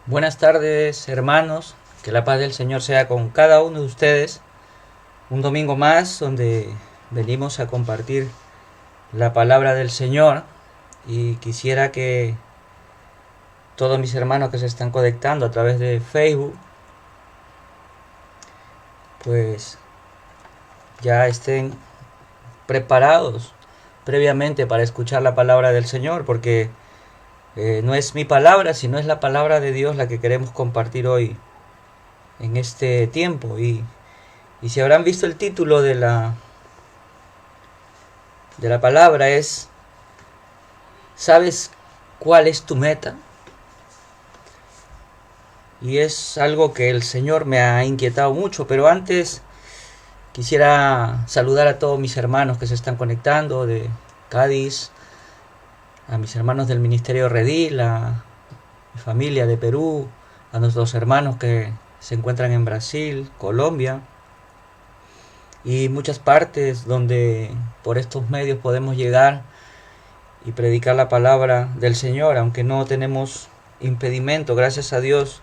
Buenas tardes, hermanos. Que la paz del Señor sea con cada uno de ustedes. Un domingo más donde venimos a compartir la palabra del Señor. Y quisiera que todos mis hermanos que se están conectando a través de Facebook, pues ya estén preparados previamente para escuchar la palabra del Señor, porque no es mi palabra, sino es la palabra de Dios la que queremos compartir hoy en este tiempo. Y si habrán visto el título de la palabra es ¿sabes cuál es tu meta? Y es algo que el Señor me ha inquietado mucho, pero antes quisiera saludar a todos mis hermanos que se están conectando de Cádiz, a mis hermanos del Ministerio Redil, a mi familia de Perú, a nuestros hermanos que se encuentran en Brasil, Colombia y muchas partes donde por estos medios podemos llegar y predicar la palabra del Señor, aunque no tenemos impedimento, gracias a Dios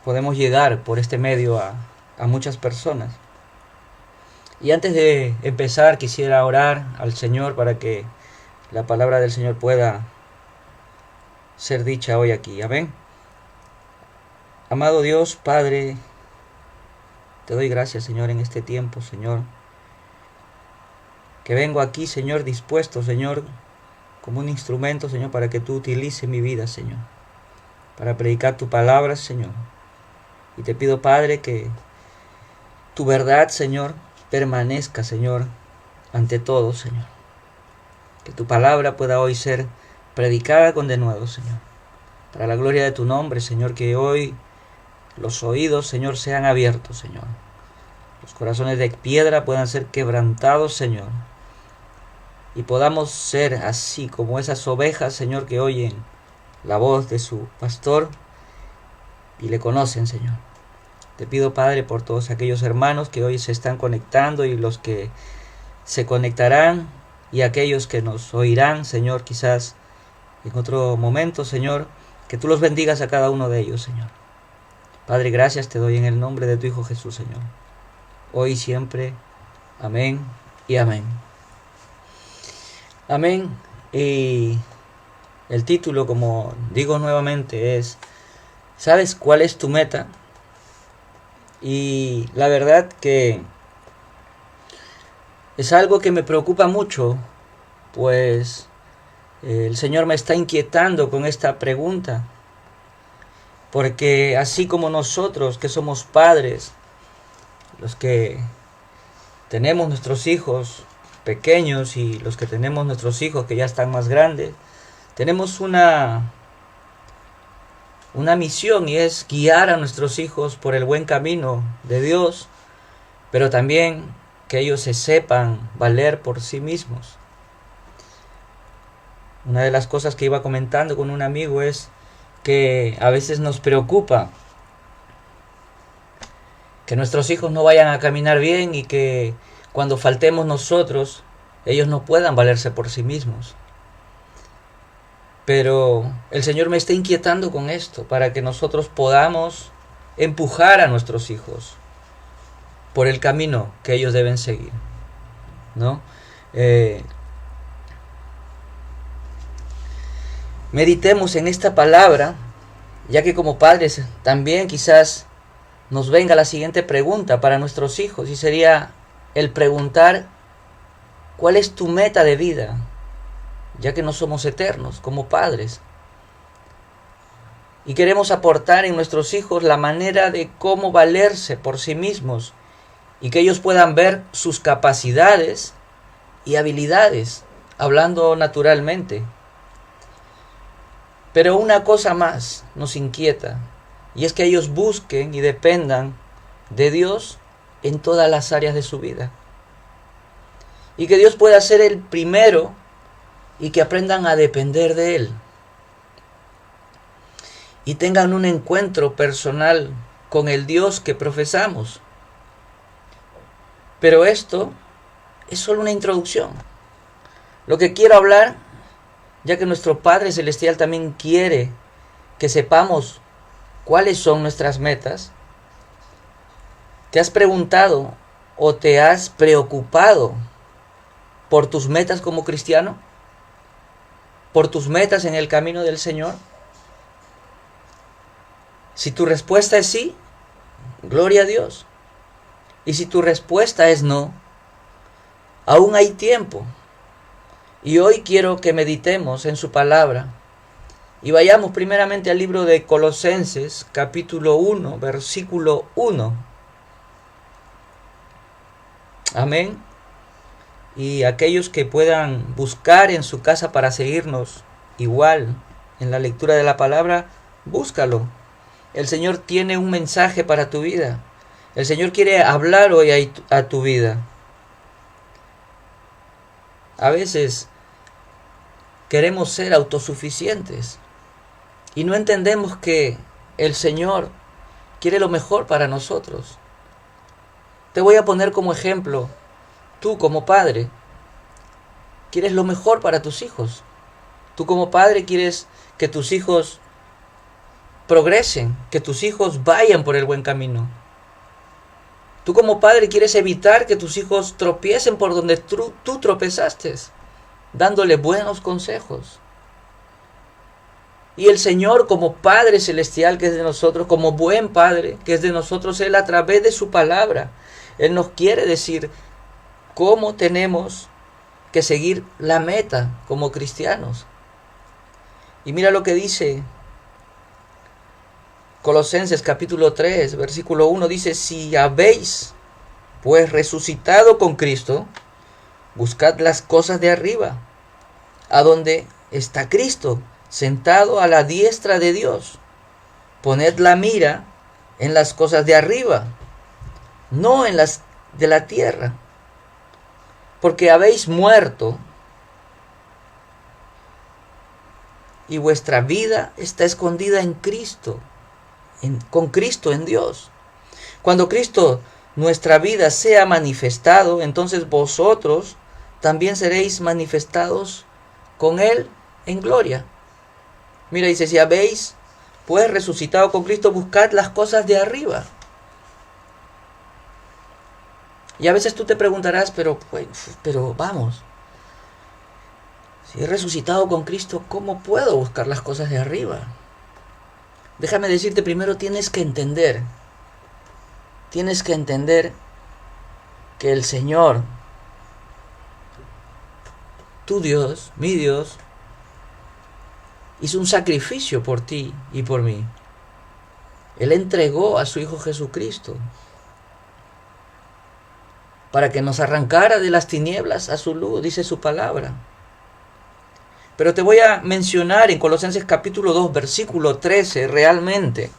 podemos llegar por este medio a muchas personas. Y antes de empezar quisiera orar al Señor para que la palabra del Señor pueda ser dicha hoy aquí. Amén. Amado Dios, Padre, te doy gracias, Señor, en este tiempo, Señor, que vengo aquí, Señor, dispuesto, Señor, como un instrumento, Señor, para que tú utilices mi vida, Señor, para predicar tu palabra, Señor. Y te pido, Padre, que tu verdad, Señor, permanezca, Señor, ante todo, Señor. Que tu palabra pueda hoy ser predicada con denuedo, Señor. Para la gloria de tu nombre, Señor, que hoy los oídos, Señor, sean abiertos, Señor. Los corazones de piedra puedan ser quebrantados, Señor. Y podamos ser así como esas ovejas, Señor, que oyen la voz de su pastor y le conocen, Señor. Te pido, Padre, por todos aquellos hermanos que hoy se están conectando y los que se conectarán y aquellos que nos oirán, Señor, quizás en otro momento, Señor, que tú los bendigas a cada uno de ellos, Señor. Padre, gracias te doy en el nombre de tu Hijo Jesús, Señor. Hoy y siempre. Amén y amén. Amén. Y el título, como digo nuevamente, es ¿sabes cuál es tu meta? Y la verdad que es algo que me preocupa mucho, pues el Señor me está inquietando con esta pregunta. Porque así como nosotros que somos padres, los que tenemos nuestros hijos pequeños y los que tenemos nuestros hijos que ya están más grandes, tenemos una misión, y es guiar a nuestros hijos por el buen camino de Dios, pero también que ellos se sepan valer por sí mismos. Una de las cosas que iba comentando con un amigo es que a veces nos preocupa que nuestros hijos no vayan a caminar bien y que cuando faltemos nosotros, ellos no puedan valerse por sí mismos. Pero el Señor me está inquietando con esto, para que nosotros podamos empujar a nuestros hijos por el camino que ellos deben seguir, ¿no? Meditemos en esta palabra, ya que como padres también quizás nos venga la siguiente pregunta para nuestros hijos, y sería el preguntar ¿cuál es tu meta de vida? Ya que no somos eternos como padres. Y queremos aportar en nuestros hijos la manera de cómo valerse por sí mismos y que ellos puedan ver sus capacidades y habilidades, hablando naturalmente. Pero una cosa más nos inquieta, y es que ellos busquen y dependan de Dios en todas las áreas de su vida. Y que Dios pueda ser el primero y que aprendan a depender de Él. Y tengan un encuentro personal con el Dios que profesamos. Pero esto es solo una introducción. Lo que quiero hablar, ya que nuestro Padre Celestial también quiere que sepamos cuáles son nuestras metas? ¿Te has preguntado o te has preocupado por tus metas como cristiano? ¿Por tus metas en el camino del Señor? Si tu respuesta es sí, gloria a Dios. Y si tu respuesta es no, aún hay tiempo. Y hoy quiero que meditemos en su palabra. Y vayamos primeramente al libro de Colosenses, capítulo 1, versículo 1. Amén. Y aquellos que puedan buscar en su casa para seguirnos igual en la lectura de la palabra, búscalo. El Señor tiene un mensaje para tu vida. El Señor quiere hablar hoy a tu vida. A veces queremos ser autosuficientes y no entendemos que el Señor quiere lo mejor para nosotros. Te voy a poner como ejemplo, tú como padre, quieres lo mejor para tus hijos. Tú como padre quieres que tus hijos progresen, que tus hijos vayan por el buen camino. Tú como padre quieres evitar que tus hijos tropiecen por donde tú tropezaste, dándole buenos consejos. Y el Señor como Padre Celestial que es de nosotros, como buen Padre que es de nosotros, Él a través de su palabra, Él nos quiere decir cómo tenemos que seguir la meta como cristianos. Y mira lo que dice Colosenses capítulo 3, versículo 1, dice: si habéis pues resucitado con Cristo, buscad las cosas de arriba, a donde está Cristo, sentado a la diestra de Dios. Poned la mira en las cosas de arriba, no en las de la tierra, porque habéis muerto y vuestra vida está escondida en Cristo, con Cristo en Dios. Cuando Cristo, nuestra vida, sea manifestado, entonces vosotros también seréis manifestados con Él en gloria. Mira, dice: si habéis pues resucitado con Cristo, buscad las cosas de arriba. Y a veces tú te preguntarás, pero vamos, si he resucitado con Cristo, ¿cómo puedo buscar las cosas de arriba? Déjame decirte, primero tienes que entender que el Señor, tu Dios, mi Dios, hizo un sacrificio por ti y por mí. Él entregó a su Hijo Jesucristo para que nos arrancara de las tinieblas a su luz, dice su palabra. Pero te voy a mencionar en Colosenses capítulo 2, versículo 13, realmente,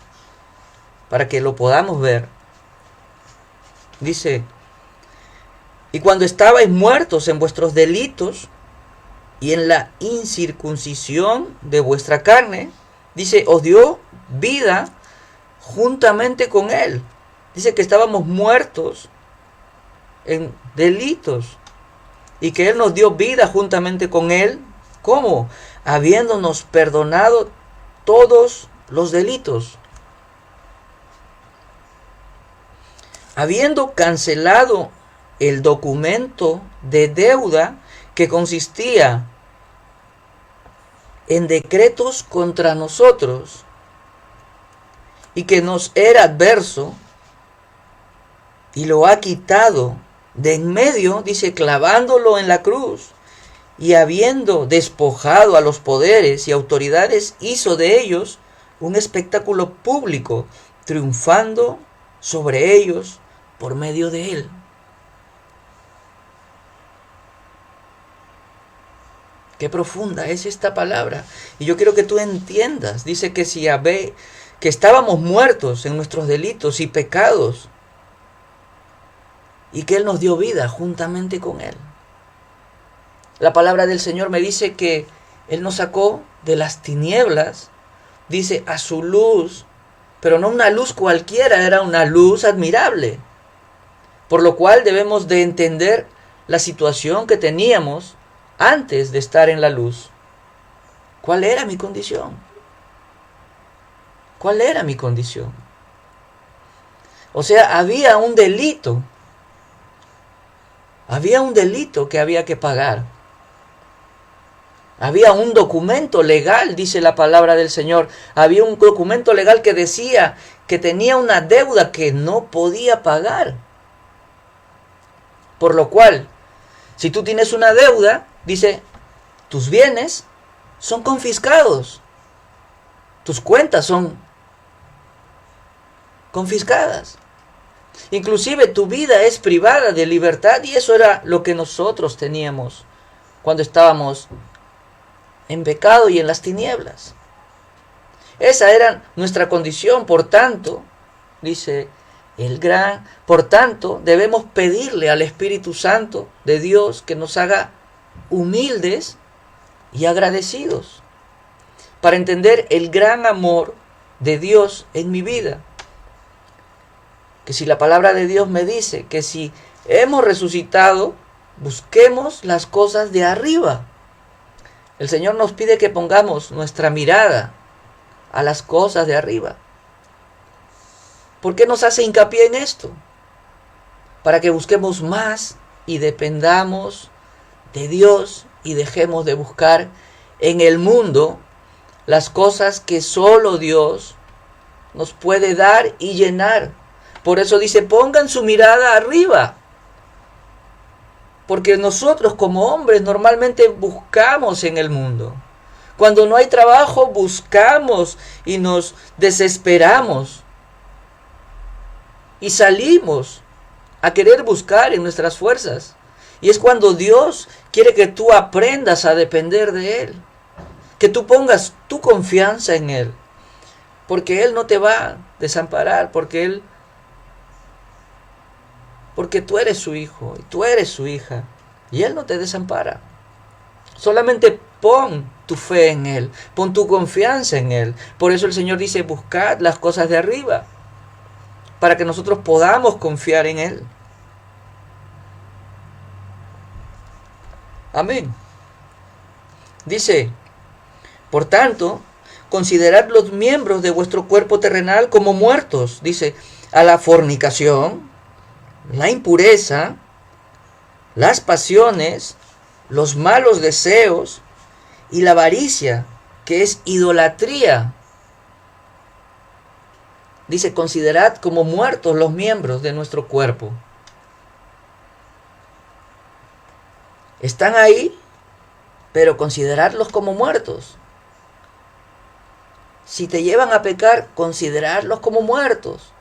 para que lo podamos ver. Dice: y cuando estabais muertos en vuestros delitos y en la incircuncisión de vuestra carne, dice, os dio vida juntamente con Él. Dice que estábamos muertos en delitos y que Él nos dio vida juntamente con Él. ¿Cómo? Habiéndonos perdonado todos los delitos. Habiendo cancelado el documento de deuda que consistía en decretos contra nosotros y que nos era adverso, y lo ha quitado de en medio, dice, clavándolo en la cruz. Y habiendo despojado a los poderes y autoridades, hizo de ellos un espectáculo público, triunfando sobre ellos por medio de él. Qué profunda es esta palabra. Y yo quiero que tú entiendas. Dice que que estábamos muertos en nuestros delitos y pecados, y que Él nos dio vida juntamente con Él. La palabra del Señor me dice que Él nos sacó de las tinieblas, dice, a su luz, pero no una luz cualquiera, era una luz admirable. Por lo cual debemos de entender la situación que teníamos antes de estar en la luz. ¿Cuál era mi condición? ¿Cuál era mi condición? O sea, había un delito. Había un delito que había que pagar. Había un documento legal, dice la palabra del Señor. Había un documento legal que decía que tenía una deuda que no podía pagar. Por lo cual, si tú tienes una deuda, dice, tus bienes son confiscados. Tus cuentas son confiscadas. Inclusive tu vida es privada de libertad, y eso era lo que nosotros teníamos cuando estábamos en pecado y en las tinieblas. Esa era nuestra condición. Por tanto, dice por tanto, debemos pedirle al Espíritu Santo de Dios que nos haga humildes y agradecidos para entender el gran amor de Dios en mi vida. Que si la palabra de Dios me dice que si hemos resucitado, busquemos las cosas de arriba. El Señor nos pide que pongamos nuestra mirada a las cosas de arriba. ¿Por qué nos hace hincapié en esto? Para que busquemos más y dependamos de Dios y dejemos de buscar en el mundo las cosas que solo Dios nos puede dar y llenar. Por eso dice, pongan su mirada arriba. Porque nosotros como hombres normalmente buscamos en el mundo. Cuando no hay trabajo, buscamos y nos desesperamos. Y salimos a querer buscar en nuestras fuerzas. Y es cuando Dios quiere que tú aprendas a depender de Él. Que tú pongas tu confianza en Él. Porque Él no te va a desamparar. Porque tú eres su hijo y tú eres su hija. Y Él no te desampara. Solamente pon tu fe en Él. Pon tu confianza en Él. Por eso el Señor dice, buscad las cosas de arriba. Para que nosotros podamos confiar en Él. Amén. Dice, por tanto, considerad los miembros de vuestro cuerpo terrenal como muertos. Dice, a la fornicación, la impureza, las pasiones, los malos deseos y la avaricia, que es idolatría. Dice, considerad como muertos los miembros de nuestro cuerpo. Están ahí, pero consideradlos como muertos. Si te llevan a pecar, considerarlos como muertos,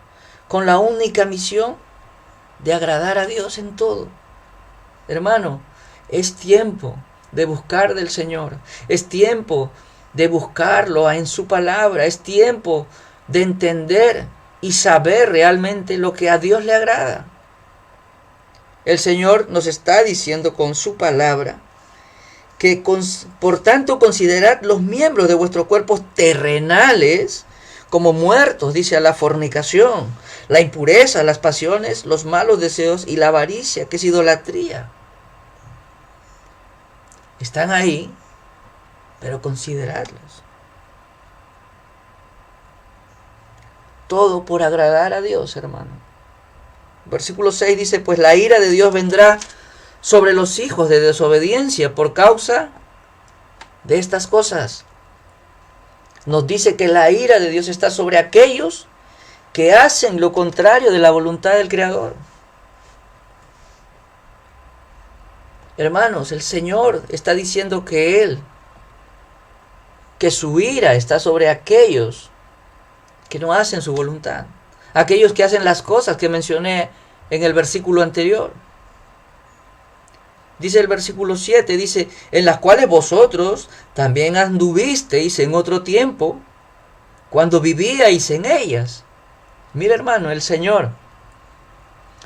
con la única misión de agradar a Dios en todo. Hermano, es tiempo de buscar del Señor. Es tiempo de buscarlo en su palabra. Es tiempo de entender y saber realmente lo que a Dios le agrada. El Señor nos está diciendo con su palabra que por tanto considerad los miembros de vuestros cuerpos terrenales como muertos, dice, a la fornicación, la impureza, las pasiones, los malos deseos y la avaricia, que es idolatría. Están ahí, pero consideradlos. Todo por agradar a Dios, hermano. Versículo 6 dice, pues la ira de Dios vendrá sobre los hijos de desobediencia por causa de estas cosas. Nos dice que la ira de Dios está sobre aquellos que hacen lo contrario de la voluntad del Creador. Hermanos, el Señor está diciendo que su ira está sobre aquellos que no hacen su voluntad. Aquellos que hacen las cosas que mencioné en el versículo anterior. Dice el versículo 7, dice, en las cuales vosotros también anduvisteis en otro tiempo, cuando vivíais en ellas. Mira, hermano, el Señor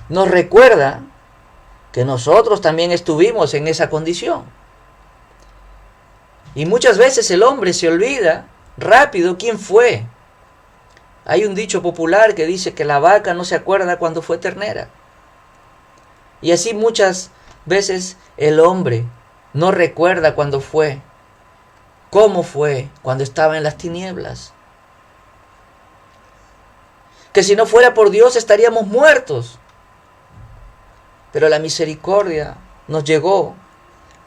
nos recuerda que nosotros también estuvimos en esa condición. Y muchas veces el hombre se olvida rápido quién fue. Hay un dicho popular que dice que la vaca no se acuerda cuando fue ternera. Y así muchas veces el hombre no recuerda cuándo fue, cómo fue, cuando estaba en las tinieblas. que si no fuera por Dios estaríamos muertos. Pero la misericordia nos llegó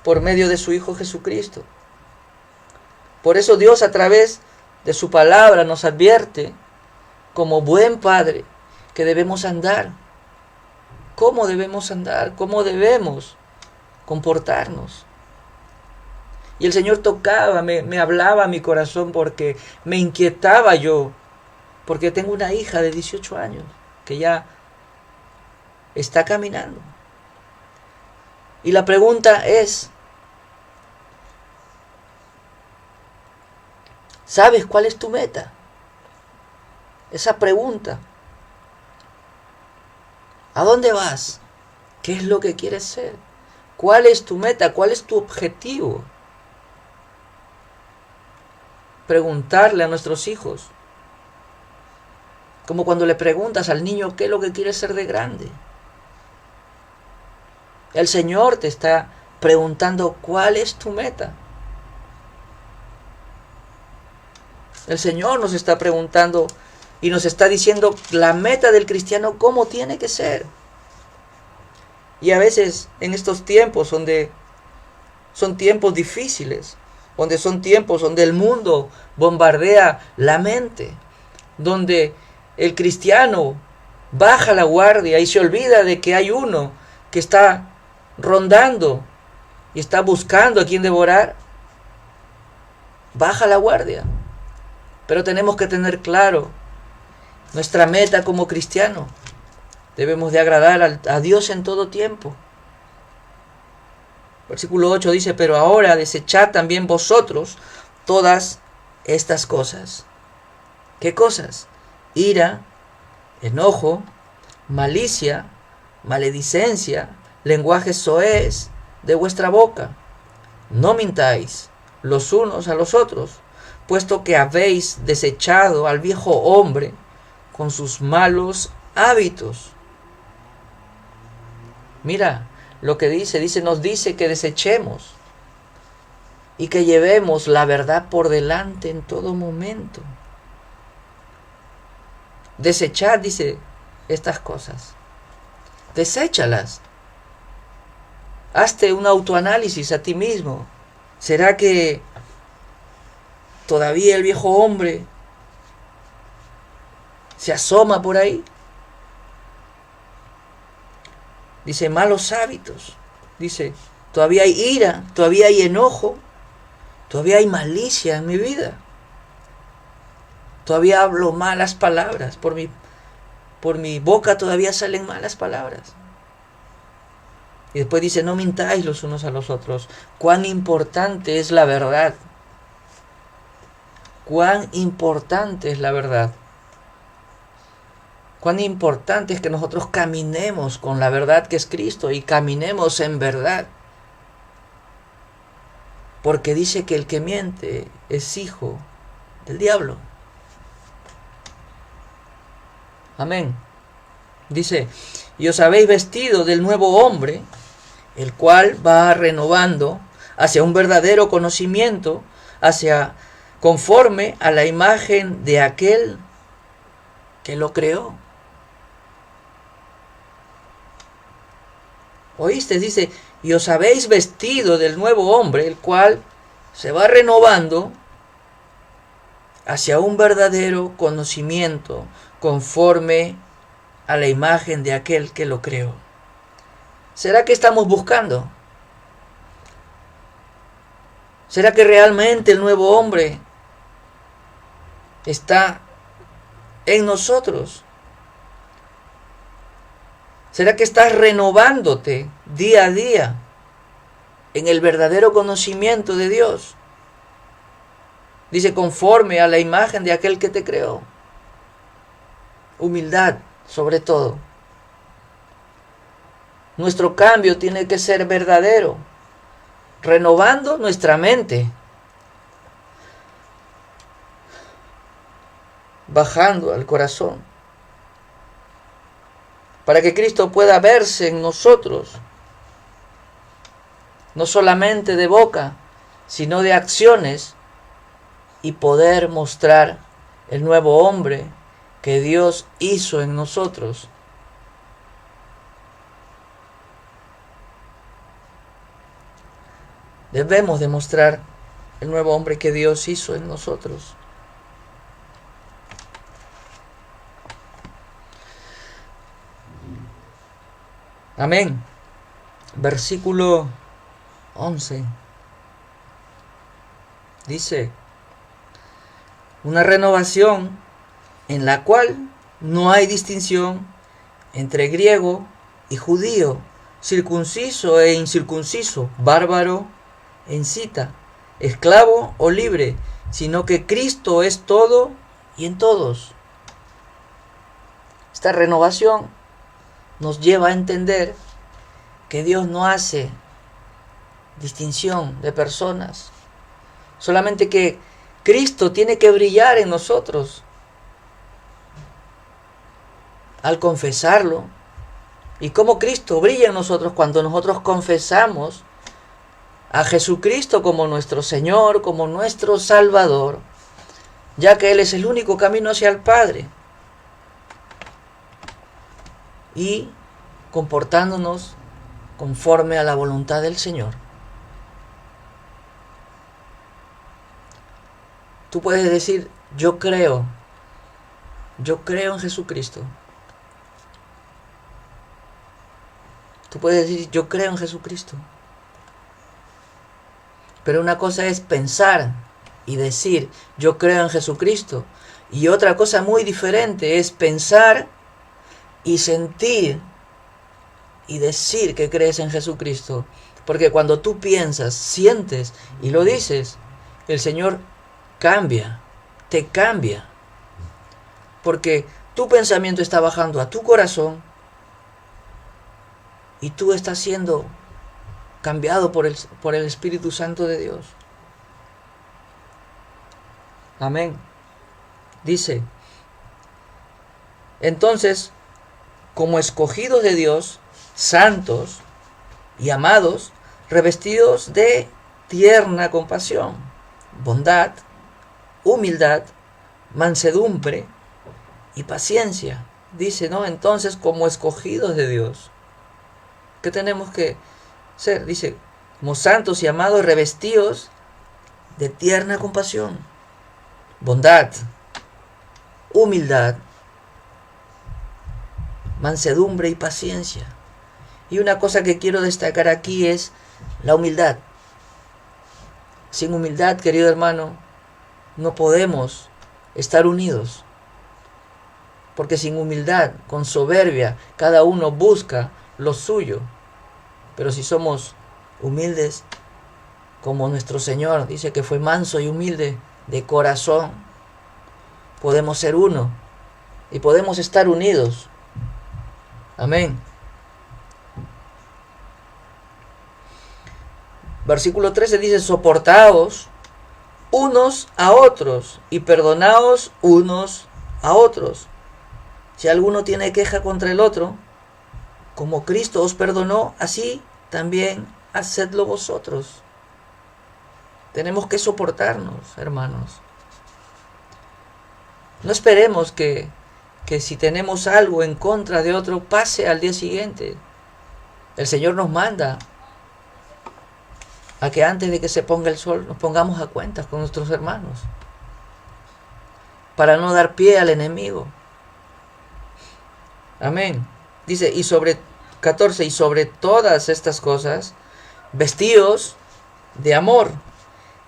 por medio de su Hijo Jesucristo. Por eso Dios, a través de su palabra, nos advierte como buen Padre que debemos andar. ¿Cómo debemos andar? ¿Cómo debemos comportarnos? Y el Señor tocaba, me hablaba a mi corazón porque me inquietaba yo. Porque tengo una hija de 18 años que ya está caminando. Y la pregunta es, ¿sabes cuál es tu meta? Esa pregunta. ¿A dónde vas? ¿Qué es lo que quieres ser? ¿Cuál es tu meta? ¿Cuál es tu objetivo? Preguntarle a nuestros hijos. Como cuando le preguntas al niño qué es lo que quiere ser de grande. El Señor te está preguntando cuál es tu meta. El Señor nos está preguntando y nos está diciendo la meta del cristiano cómo tiene que ser. Y a veces en estos tiempos donde son tiempos difíciles, donde son tiempos donde el mundo bombardea la mente, donde el cristiano baja la guardia y se olvida de que hay uno que está rondando y está buscando a quien devorar, baja la guardia. Pero tenemos que tener claro nuestra meta como cristiano. Debemos de agradar a Dios en todo tiempo. Versículo 8 dice, pero ahora desechad también vosotros todas estas cosas. ¿Qué cosas? Ira, enojo, malicia, maledicencia, lenguaje soez de vuestra boca. No mintáis los unos a los otros, puesto que habéis desechado al viejo hombre con sus malos hábitos. Mira lo que nos dice que desechemos y que llevemos la verdad por delante en todo momento. Desechar, dice, estas cosas. Deséchalas. Hazte un autoanálisis a ti mismo. ¿Será que todavía el viejo hombre se asoma por ahí? Dice, malos hábitos. Dice, todavía hay ira, todavía hay enojo, todavía hay malicia en mi vida. Todavía hablo malas palabras, por mi boca todavía salen malas palabras. Y después dice, no mintáis los unos a los otros. Cuán importante es la verdad. Cuán importante es la verdad. Cuán importante es que nosotros caminemos con la verdad que es Cristo y caminemos en verdad. Porque dice que el que miente es hijo del diablo. Amén. Dice, y os habéis vestido del nuevo hombre, el cual va renovando hacia un verdadero conocimiento, conforme a la imagen de aquel que lo creó. ¿Oíste? Dice, y os habéis vestido del nuevo hombre, el cual se va renovando hacia un verdadero conocimiento, conforme a la imagen de aquel que lo creó. ¿Será que estamos buscando? ¿Será que realmente el nuevo hombre está en nosotros? ¿Será que estás renovándote día a día en el verdadero conocimiento de Dios? Dice, conforme a la imagen de aquel que te creó. Humildad, sobre todo. Nuestro cambio tiene que ser verdadero, renovando nuestra mente, bajando al corazón, para que Cristo pueda verse en nosotros, no solamente de boca, sino de acciones, y poder mostrar el nuevo hombre que Dios hizo en nosotros. Debemos demostrar el nuevo hombre que Dios hizo en nosotros. Amén. Versículo 11. Dice, una renovación en la cual no hay distinción entre griego y judío, circunciso e incircunciso, bárbaro e escita, esclavo o libre, sino que Cristo es todo y en todos. Esta renovación nos lleva a entender que Dios no hace distinción de personas, solamente que Cristo tiene que brillar en nosotros al confesarlo. Y cómo Cristo brilla en nosotros cuando nosotros confesamos a Jesucristo como nuestro Señor, como nuestro Salvador, ya que Él es el único camino hacia el Padre. Y comportándonos conforme a la voluntad del Señor. Tú puedes decir, yo creo en Jesucristo. Tú puedes decir, yo creo en Jesucristo. Pero una cosa es pensar y decir, yo creo en Jesucristo. Y otra cosa muy diferente es pensar y sentir y decir que crees en Jesucristo. Porque cuando tú piensas, sientes y lo dices, el Señor cambia, te cambia. Porque tu pensamiento está bajando a tu corazón y tú estás siendo cambiado por el Espíritu Santo de Dios. Amén. Dice, entonces, como escogidos de Dios, santos y amados, revestidos de tierna compasión, bondad, humildad, mansedumbre y paciencia. Dice, ¿no? Entonces, como escogidos de Dios, ¿qué tenemos que ser? Dice, como santos y amados, revestidos de tierna compasión, bondad, humildad, mansedumbre y paciencia. Y una cosa que quiero destacar aquí es la humildad. Sin humildad, querido hermano, no podemos estar unidos. Porque sin humildad, con soberbia, cada uno busca lo suyo. Pero si somos humildes, como nuestro Señor dice que fue manso y humilde de corazón, podemos ser uno y podemos estar unidos. Amén. Versículo 13 dice, soportaos unos a otros y perdonaos unos a otros. Si alguno tiene queja contra el otro, como Cristo os perdonó, así también hacedlo vosotros. Tenemos que soportarnos, hermanos. No esperemos que si tenemos algo en contra de otro, pase al día siguiente. El Señor nos manda a que antes de que se ponga el sol nos pongamos a cuentas con nuestros hermanos, para no dar pie al enemigo. Amén. Dice, y sobre 14, y sobre todas estas cosas, vestíos de amor,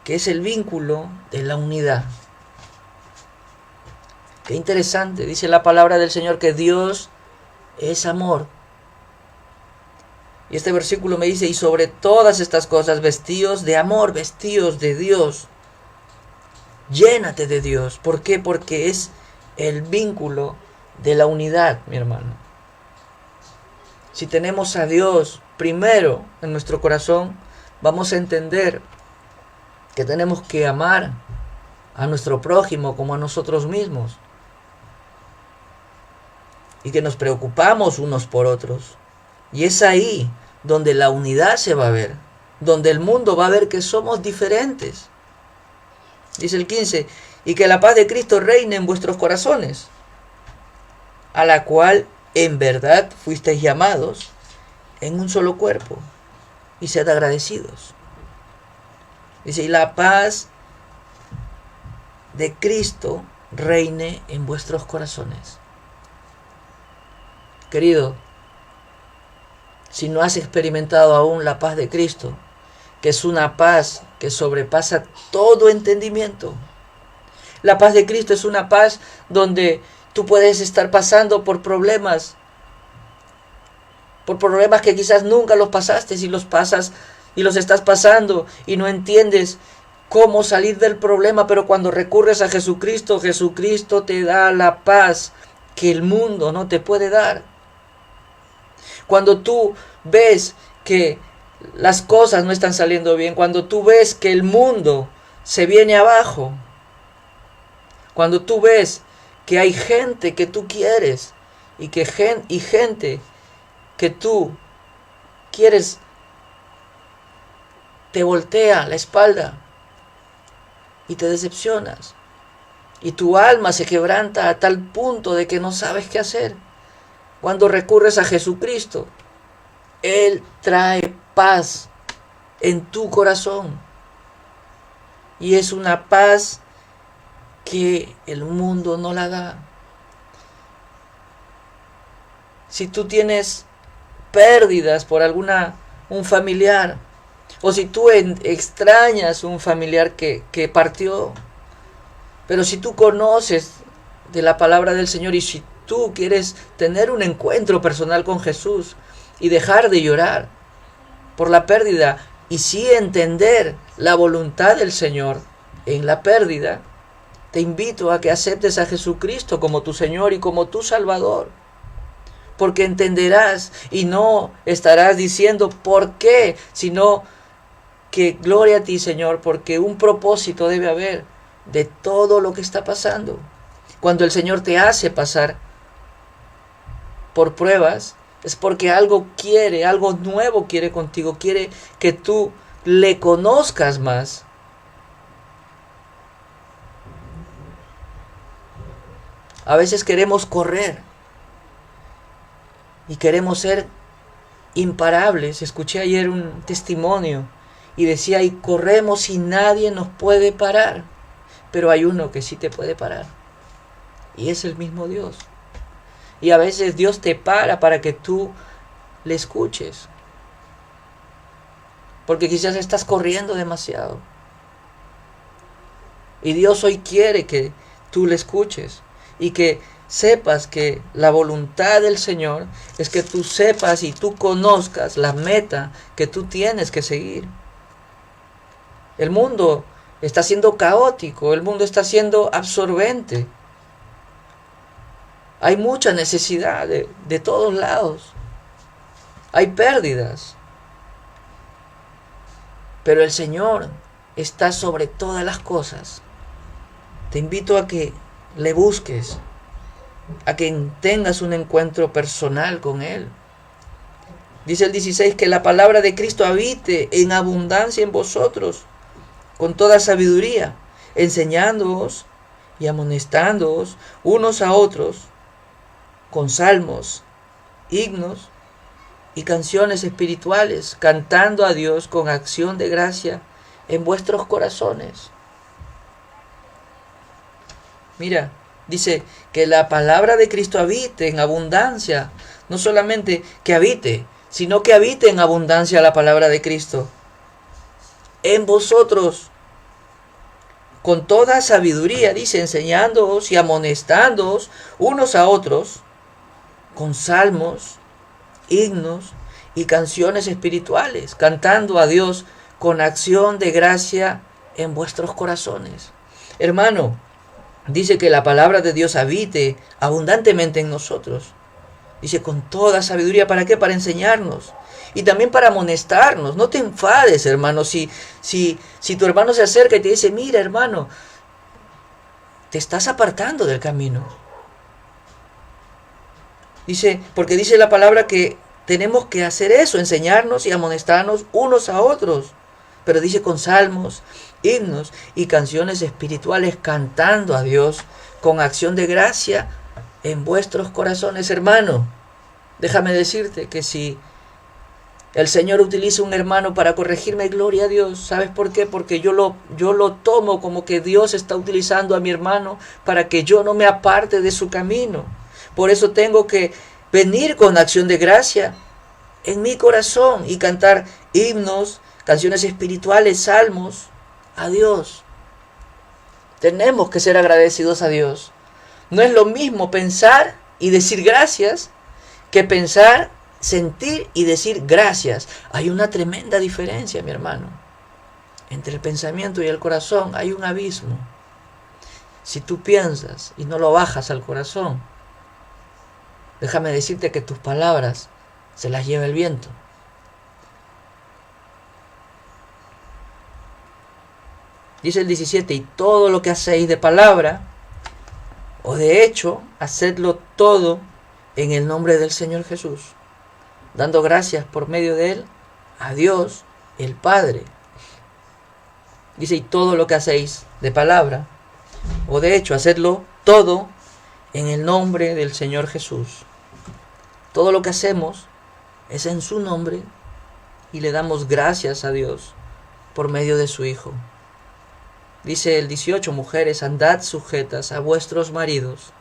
que es el vínculo de la unidad. Qué interesante, dice la palabra del Señor que Dios es amor. Y este versículo me dice, y sobre todas estas cosas, vestíos de amor, vestíos de Dios. Llénate de Dios. ¿Por qué? Porque es el vínculo de la unidad, mi hermano. Si tenemos a Dios primero en nuestro corazón, vamos a entender que tenemos que amar a nuestro prójimo como a nosotros mismos. Y que nos preocupamos unos por otros. Y es ahí donde la unidad se va a ver. Donde el mundo va a ver que somos diferentes. Dice el 15, y que la paz de Cristo reine en vuestros corazones. a la cual en verdad fuisteis llamados en un solo cuerpo, y sed agradecidos. Dice, y la paz de Cristo reine en vuestros corazones. Querido, si no has experimentado aún la paz de Cristo, que es una paz que sobrepasa todo entendimiento. La paz de Cristo es una paz donde tú puedes estar pasando por problemas que quizás nunca los pasaste, y los pasas y los estás pasando y no entiendes cómo salir del problema, pero cuando recurres a Jesucristo, Jesucristo te da la paz que el mundo no te puede dar. Cuando tú ves que las cosas no están saliendo bien, cuando tú ves que el mundo se viene abajo, cuando tú ves que hay gente que tú quieres y gente que tú quieres te voltea la espalda y te decepcionas y tu alma se quebranta a tal punto de que no sabes qué hacer. Cuando recurres a Jesucristo, Él trae paz en tu corazón. Y es una paz que el mundo no la da. Si tú tienes pérdidas por un familiar, o si tú extrañas un familiar que partió, pero si tú conoces de la palabra del Señor y si tú quieres tener un encuentro personal con Jesús y dejar de llorar por la pérdida y sí entender la voluntad del Señor en la pérdida, te invito a que aceptes a Jesucristo como tu Señor y como tu Salvador. Porque entenderás y no estarás diciendo ¿por qué? Sino que gloria a ti, Señor, porque un propósito debe haber de todo lo que está pasando. Cuando el Señor te hace pasar por pruebas, es porque algo nuevo quiere contigo, quiere que tú le conozcas más. A veces queremos correr y queremos ser imparables. Escuché ayer un testimonio y decía, y corremos y nadie nos puede parar, pero hay uno que sí te puede parar, y es el mismo Dios. Y a veces Dios te para que tú le escuches, porque quizás estás corriendo demasiado, y Dios hoy quiere que tú le escuches y que sepas que la voluntad del Señor es que tú sepas y tú conozcas la meta que tú tienes que seguir. El mundo está siendo caótico, el mundo está siendo absorbente. Hay mucha necesidad de todos lados. Hay pérdidas. Pero el Señor está sobre todas las cosas. Te invito a que le busques, a que tengas un encuentro personal con Él. Dice el 16, que la palabra de Cristo habite en abundancia en vosotros, con toda sabiduría, enseñándoos y amonestándoos unos a otros, con salmos, himnos y canciones espirituales, cantando a Dios con acción de gracia en vuestros corazones. Mira, dice que la palabra de Cristo habite en abundancia. No solamente que habite, sino que habite en abundancia la palabra de Cristo en vosotros, con toda sabiduría, dice, enseñándoos y amonestándoos unos a otros, con salmos, himnos y canciones espirituales, cantando a Dios con acción de gracia en vuestros corazones. Hermano, dice que la palabra de Dios habite abundantemente en nosotros. Dice con toda sabiduría, ¿para qué? Para enseñarnos y también para amonestarnos. No te enfades, hermano, si tu hermano se acerca y te dice, mira, hermano, te estás apartando del camino. Dice, porque dice la palabra que tenemos que hacer eso, enseñarnos y amonestarnos unos a otros. Pero dice con salmos, himnos y canciones espirituales, cantando a Dios con acción de gracia en vuestros corazones, hermano. Déjame decirte que si el Señor utiliza un hermano para corregirme, gloria a Dios. ¿Sabes por qué? Porque yo lo tomo como que Dios está utilizando a mi hermano para que yo no me aparte de su camino. Por eso tengo que venir con acción de gracia en mi corazón y cantar himnos, canciones espirituales, salmos a Dios. Tenemos que ser agradecidos a Dios. No es lo mismo pensar y decir gracias que pensar, sentir y decir gracias. Hay una tremenda diferencia, mi hermano. Entre el pensamiento y el corazón hay un abismo. Si tú piensas y no lo bajas al corazón, déjame decirte que tus palabras se las lleva el viento. Dice el 17, y todo lo que hacéis de palabra o de hecho, hacedlo todo en el nombre del Señor Jesús, dando gracias por medio de Él a Dios el Padre. Dice, y todo lo que hacéis de palabra o de hecho, hacedlo todo en el nombre del Señor Jesús. Todo lo que hacemos es en su nombre y le damos gracias a Dios por medio de su Hijo. Dice el 18, mujeres, andad sujetas a vuestros maridos,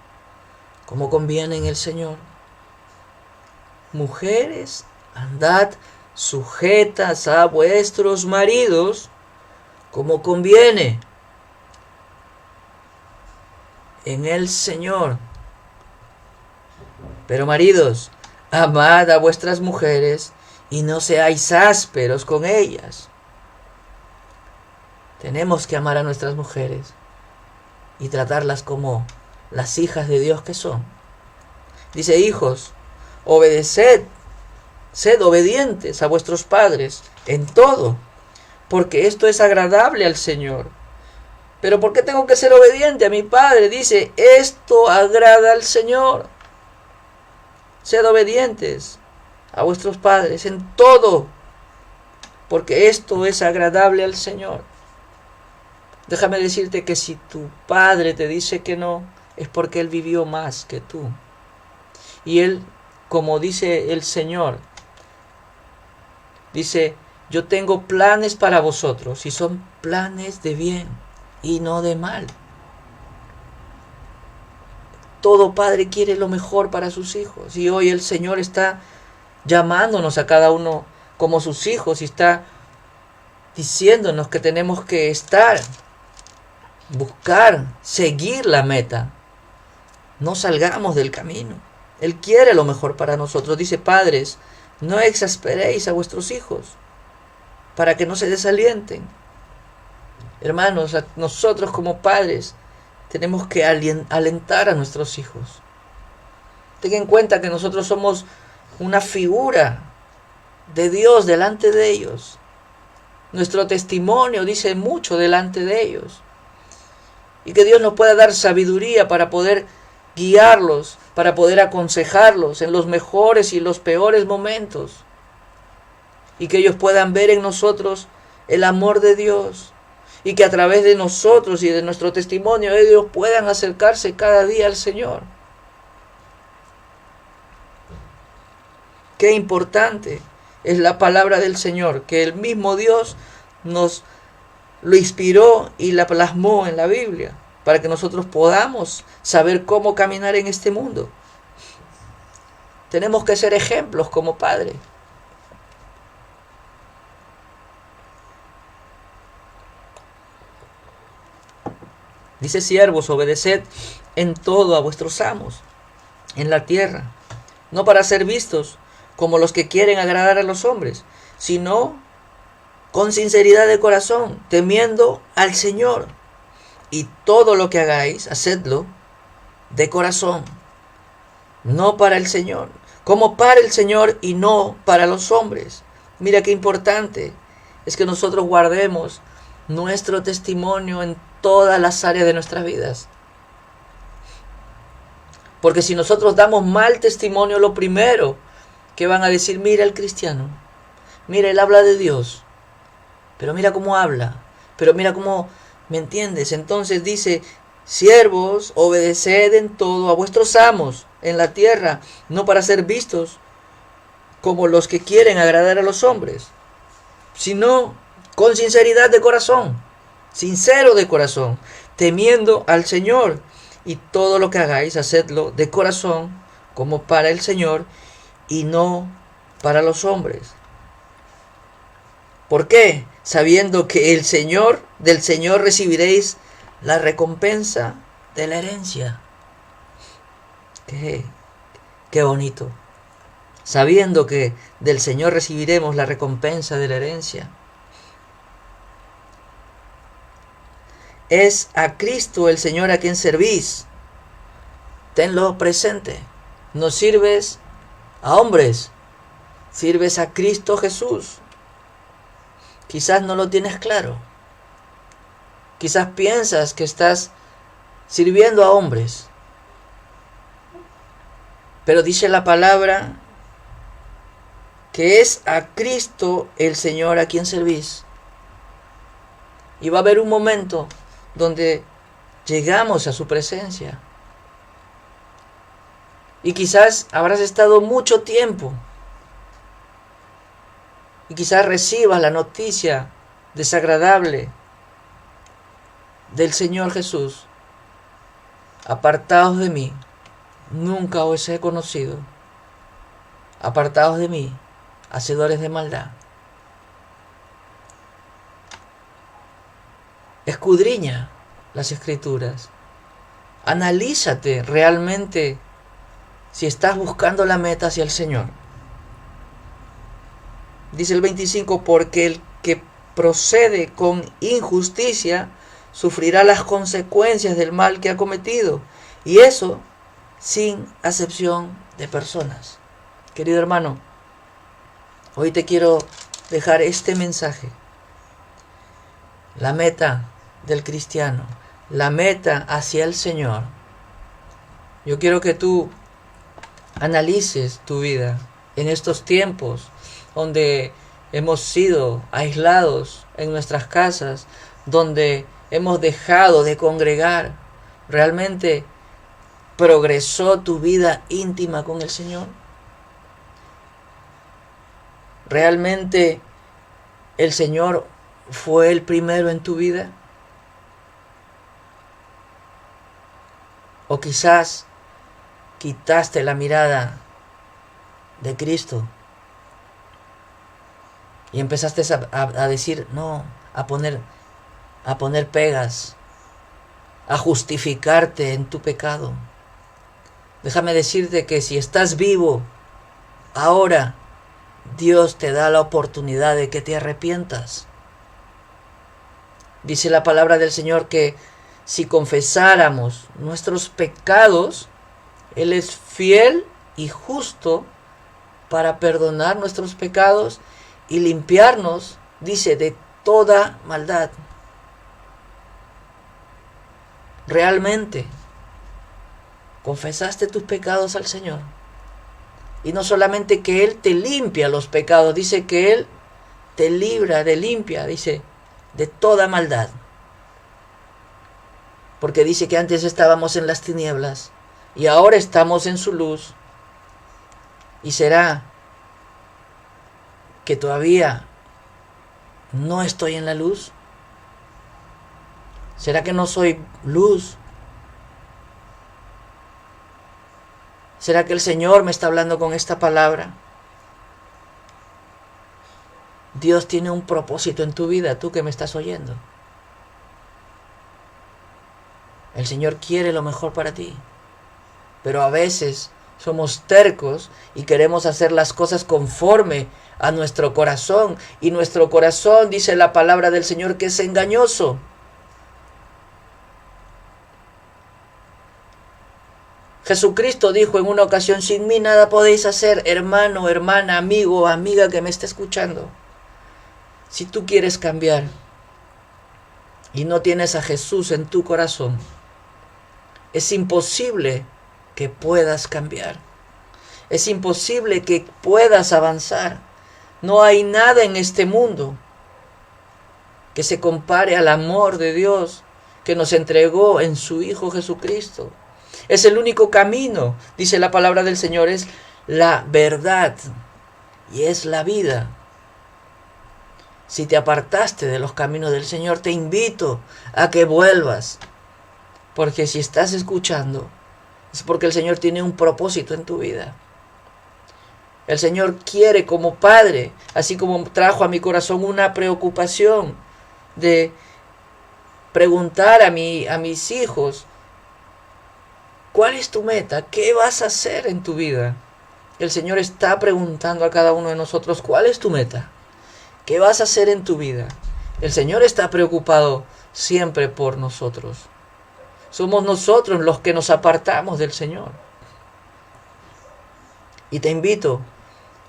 como conviene en el Señor. Mujeres, andad sujetas a vuestros maridos, como conviene en el Señor. Pero maridos, amad a vuestras mujeres y no seáis ásperos con ellas. Tenemos que amar a nuestras mujeres y tratarlas como las hijas de Dios que son. Dice, hijos, obedeced, sed obedientes a vuestros padres en todo, porque esto es agradable al Señor. ¿Pero por qué tengo que ser obediente a mi padre? Dice, esto agrada al Señor. Sed obedientes a vuestros padres en todo, porque esto es agradable al Señor. Déjame decirte que si tu padre te dice que no, es porque él vivió más que tú. Y él, como dice el Señor, dice, yo tengo planes para vosotros y son planes de bien y no de mal. Todo padre quiere lo mejor para sus hijos y hoy el Señor está llamándonos a cada uno como sus hijos y está diciéndonos que tenemos que estar, buscar, seguir la meta. No salgamos del camino. Él quiere lo mejor para nosotros. Dice, padres, no exasperéis a vuestros hijos para que no se desalienten. Hermanos, nosotros como padres tenemos que alentar a nuestros hijos. Ten en cuenta que nosotros somos una figura de Dios delante de ellos. Nuestro testimonio dice mucho delante de ellos. Y que Dios nos pueda dar sabiduría para poder guiarlos, para poder aconsejarlos en los mejores y los peores momentos. Y que ellos puedan ver en nosotros el amor de Dios. Y que a través de nosotros y de nuestro testimonio ellos puedan acercarse cada día al Señor. Qué importante es la palabra del Señor, que el mismo Dios nos lo inspiró y la plasmó en la Biblia, para que nosotros podamos saber cómo caminar en este mundo. Tenemos que ser ejemplos como padres. Dice, siervos, obedeced en todo a vuestros amos en la tierra, no para ser vistos como los que quieren agradar a los hombres, sino con sinceridad de corazón, temiendo al Señor. Y todo lo que hagáis, hacedlo de corazón, no para el Señor, como para el Señor y no para los hombres. Mira qué importante es que nosotros guardemos nuestro testimonio en todas las áreas de nuestras vidas. Porque si nosotros damos mal testimonio, lo primero que van a decir, mira el cristiano, mira, él habla de Dios, pero mira cómo habla, pero mira cómo, ¿me entiendes? Entonces dice, Siervos, obedeced en todo a vuestros amos en la tierra, no para ser vistos como los que quieren agradar a los hombres, sino con sinceridad de corazón, sincero de corazón, temiendo al Señor. Y todo lo que hagáis, hacedlo de corazón, como para el Señor, y no para los hombres. ¿Por qué? Sabiendo que del Señor recibiréis la recompensa de la herencia. Qué bonito. Sabiendo que del Señor recibiremos la recompensa de la herencia. Es a Cristo el Señor a quien servís. Tenlo presente. No sirves a hombres, sirves a Cristo Jesús. Quizás no lo tienes claro. Quizás piensas que estás sirviendo a hombres. Pero dice la palabra que es a Cristo el Señor a quien servís. Y va a haber un momento donde llegamos a su presencia. Y quizás habrás estado mucho tiempo. Y quizás recibas la noticia desagradable del Señor Jesús. Apartaos de mí, nunca os he conocido. Apartaos de mí, hacedores de maldad. Escudriña las Escrituras. Analízate realmente si estás buscando la meta hacia el Señor. Dice el 25, porque el que procede con injusticia sufrirá las consecuencias del mal que ha cometido. Y eso sin acepción de personas. Querido hermano, hoy te quiero dejar este mensaje. La meta del cristiano, la meta hacia el Señor. Yo quiero que tú analices tu vida en estos tiempos donde hemos sido aislados en nuestras casas, donde hemos dejado de congregar. ¿Realmente progresó tu vida íntima con el Señor? ¿Realmente el Señor fue el primero en tu vida? ¿O quizás quitaste la mirada de Cristo y empezaste a decir no, a poner pegas, a justificarte en tu pecado? Déjame decirte que si estás vivo ahora, Dios te da la oportunidad de que te arrepientas. Dice la palabra del Señor que si confesáramos nuestros pecados, Él es fiel y justo para perdonar nuestros pecados y limpiarnos, dice, de toda maldad. ¿Realmente confesaste tus pecados al Señor? Y no solamente que Él te limpia los pecados, dice que Él te libra, te limpia, dice, de toda maldad. Porque dice que antes estábamos en las tinieblas y ahora estamos en su luz. ¿Y será que todavía no estoy en la luz? ¿Será que no soy luz? ¿Será que el Señor me está hablando con esta palabra? Dios tiene un propósito en tu vida, tú que me estás oyendo. El Señor quiere lo mejor para ti. Pero a veces somos tercos y queremos hacer las cosas conforme a nuestro corazón. Y nuestro corazón, dice la palabra del Señor, que es engañoso. Jesucristo dijo en una ocasión, sin mí nada podéis hacer, hermano, hermana, amigo, amiga que me está escuchando. Si tú quieres cambiar y no tienes a Jesús en tu corazón, es imposible que puedas cambiar. Es imposible que puedas avanzar. No hay nada en este mundo que se compare al amor de Dios, que nos entregó en su Hijo Jesucristo. Es el único camino, dice la palabra del Señor, es la verdad y es la vida. Si te apartaste de los caminos del Señor, te invito a que vuelvas. Porque si estás escuchando, es porque el Señor tiene un propósito en tu vida. El Señor quiere como Padre, así como trajo a mi corazón una preocupación de preguntar a mis hijos, ¿cuál es tu meta? ¿Qué vas a hacer en tu vida? El Señor está preguntando a cada uno de nosotros, ¿cuál es tu meta? ¿Qué vas a hacer en tu vida? El Señor está preocupado siempre por nosotros. Somos nosotros los que nos apartamos del Señor. Y te invito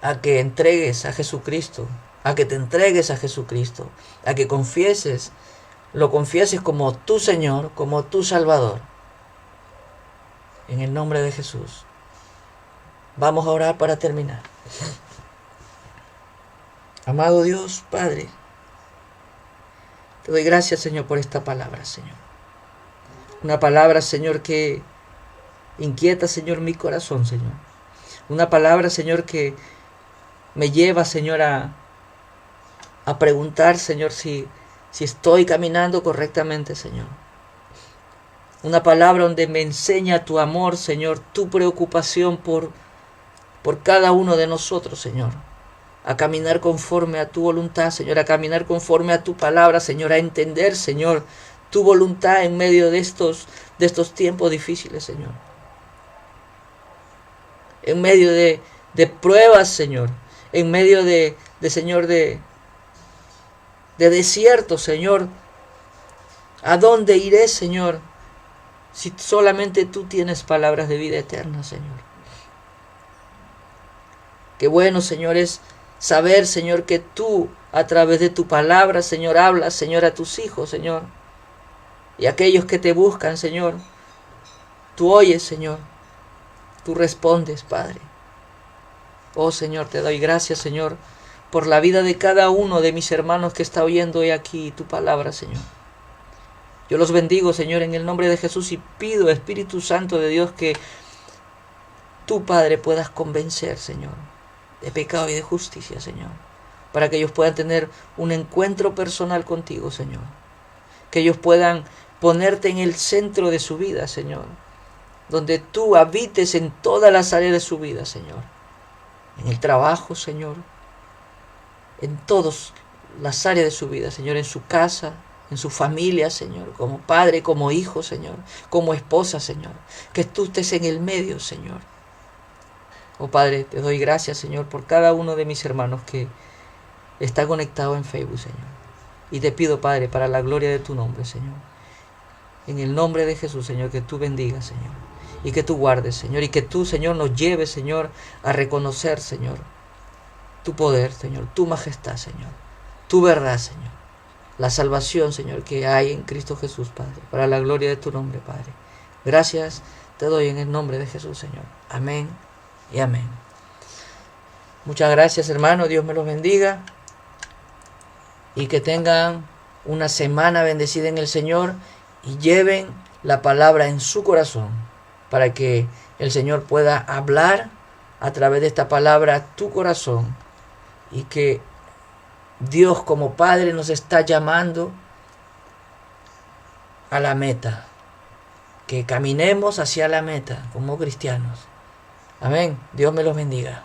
a que entregues a Jesucristo, a que te entregues a Jesucristo, a que lo confieses como tu Señor, como tu Salvador. En el nombre de Jesús. Vamos a orar para terminar. Amado Dios, Padre, te doy gracias, Señor, por esta palabra, Señor. Una palabra, Señor, que inquieta, Señor, mi corazón, Señor. Una palabra, Señor, que me lleva, Señor, a preguntar, Señor, si estoy caminando correctamente, Señor. Una palabra donde me enseña tu amor, Señor, tu preocupación por cada uno de nosotros, Señor. A caminar conforme a tu voluntad, Señor, a caminar conforme a tu palabra, Señor, a entender, Señor, tu voluntad en medio de estos tiempos difíciles, Señor. En medio de pruebas, Señor, en medio Señor, de desierto, Señor. ¿A dónde iré, Señor, si solamente tú tienes palabras de vida eterna, Señor? Qué bueno, Señor, es saber, Señor, que tú, a través de tu palabra, Señor, hablas, Señor, a tus hijos, Señor. Y aquellos que te buscan, Señor, tú oyes, Señor. Tú respondes, Padre. Oh, Señor, te doy gracias, Señor, por la vida de cada uno de mis hermanos que está oyendo hoy aquí tu palabra, Señor. Yo los bendigo, Señor, en el nombre de Jesús y pido, Espíritu Santo de Dios, que tú, Padre, puedas convencer, Señor, de pecado y de justicia, Señor, para que ellos puedan tener un encuentro personal contigo, Señor, que ellos puedan ponerte en el centro de su vida, Señor, donde tú habites en todas las áreas de su vida, Señor, en el trabajo, Señor, en todas las áreas de su vida, Señor, en su casa, en su familia, Señor, como padre, como hijo, Señor, como esposa, Señor, que tú estés en el medio, Señor. Oh Padre, te doy gracias, Señor, por cada uno de mis hermanos que está conectado en Facebook, Señor. Y te pido, Padre, para la gloria de tu nombre, Señor. En el nombre de Jesús, Señor, que tú bendigas, Señor. Y que tú guardes, Señor. Y que tú, Señor, nos lleves, Señor, a reconocer, Señor, tu poder, Señor, tu majestad, Señor. Tu verdad, Señor. La salvación, Señor, que hay en Cristo Jesús, Padre. Para la gloria de tu nombre, Padre. Gracias te doy en el nombre de Jesús, Señor. Amén. Y amén. Muchas gracias, hermano. Dios me los bendiga. Y que tengan una semana bendecida en el Señor. Y lleven la palabra en su corazón. Para que el Señor pueda hablar a través de esta palabra a tu corazón. Y que Dios como Padre nos está llamando a la meta. Que caminemos hacia la meta como cristianos. Amén. Dios me los bendiga.